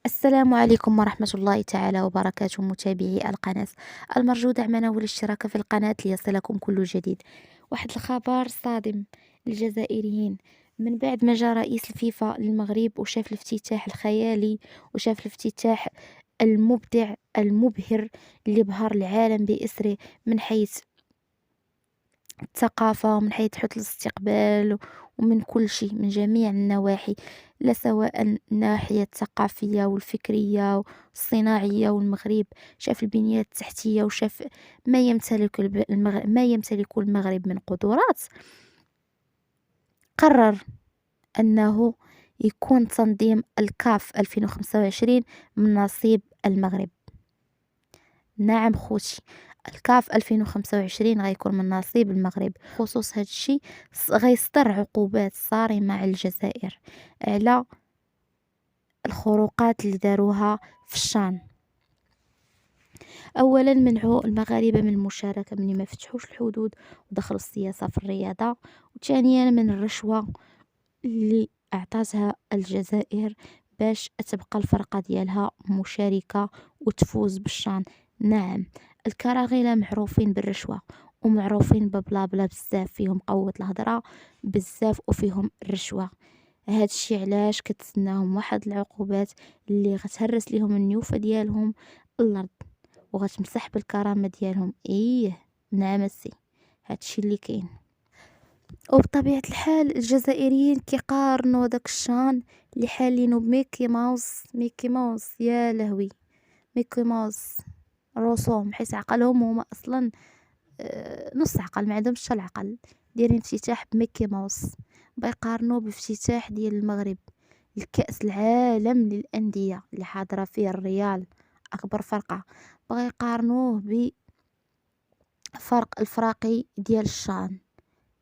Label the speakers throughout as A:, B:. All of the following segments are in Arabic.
A: السلام عليكم ورحمة الله تعالى وبركاته متابعي القناة. المرجو دعمنا والاشتراك في القناة ليصلكم كل جديد. واحد الخبر صادم للجزائريين من بعد ما جاء رئيس الفيفا للمغرب وشاف الافتتاح الخيالي وشاف الافتتاح المبدع المبهر اللي بهر العالم بإسره من حيث الثقافة ومن حيث حسن الاستقبال ومن كل شيء من جميع النواحي، لا سواء الناحية الثقافية والفكرية والصناعية. والمغرب شاف البنية التحتية وشاف ما يمتلك المغرب من قدرات. قرر أنه يكون تنظيم الكاف 2025 من نصيب المغرب. نعم خوتي، الكاف 2025 غيكون من نصيب المغرب. خصوص هذا الشيء غيصدر عقوبات صارمة على الجزائر على الخروقات اللي داروها في الشان. اولا منعوا المغاربه من المشاركه من ما فتحوش الحدود ودخلوا السياسه في الرياضه. وثانيا من الرشوه اللي اعطتها الجزائر باش تبقى الفرقه ديالها مشاركه وتفوز بالشان. نعم، الكراغيله معروفين بالرشوه ومعروفين ببلا بلا بزاف، فيهم قوة الهضرة بزاف وفيهم الرشوة. هادشي علاش كتسناهم واحد العقوبات اللي غتهرس ليهم النيوفة ديالهم الارض وغتمسح بالكرامة ديالهم. نعم السي، هادشي اللي كاين. وبطبيعة الحال الجزائريين كيقارنوا داك الشان اللي حالينو بميكي ماوس. ميكي ماوس يا لهوي، ميكي ماوس رسوم حيت عقلهم هما اصلا نص عقل، ما عندهمش حتى العقل. دايرين افتتاح بميكي ماوس بيقارنوا بافتتاح ديال المغرب الكأس العالم للأندية اللي حاضرة فيه الريال أكبر فرقة، بغا يقارنوه بفرق الفراقي ديال الشان.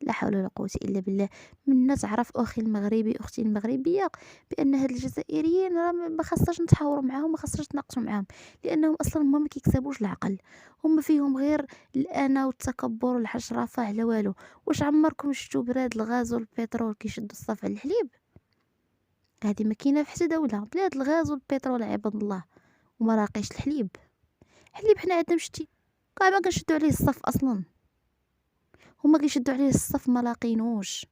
A: لا حول ولا قوة إلا بالله. منا تعرف أخي المغربي أختي المغربية بأن هاد الجزائريين راه ما خاصناش نتحاوروا معاهم، ما خاصناش نتناقشوا معاهم، لأنهم أصلا هما ما كيكسبوش العقل. هما فيهم غير الأنا والتكبر والحشرفة على والو. واش عمركم شفتوا بلاد الغاز والبترول كيشدوا الصف على الحليب؟ هذه ما كاينه في حتى دولة. بلاد الغاز والبترول عباد الله وما راقيش الحليب. حليب حنا عندنا شتي كاع ما كنشدوا عليه الصف اصلا، هما كيشدوا عليه الصف ما لاقينوش.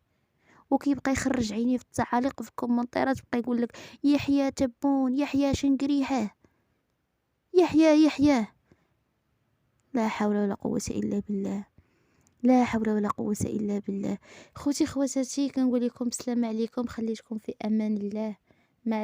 A: وكيبقى يخرج عينيه في التعاليق في الكومنتيرات، بقى يقول لك يحيى تبون، يحيى شنقريحه، يحيى. لا حول ولا قوة الا بالله، لا حول ولا قوة الا بالله. خوتي خواتاتي كنقول لكم السلام عليكم، خليتكم في امان الله. مع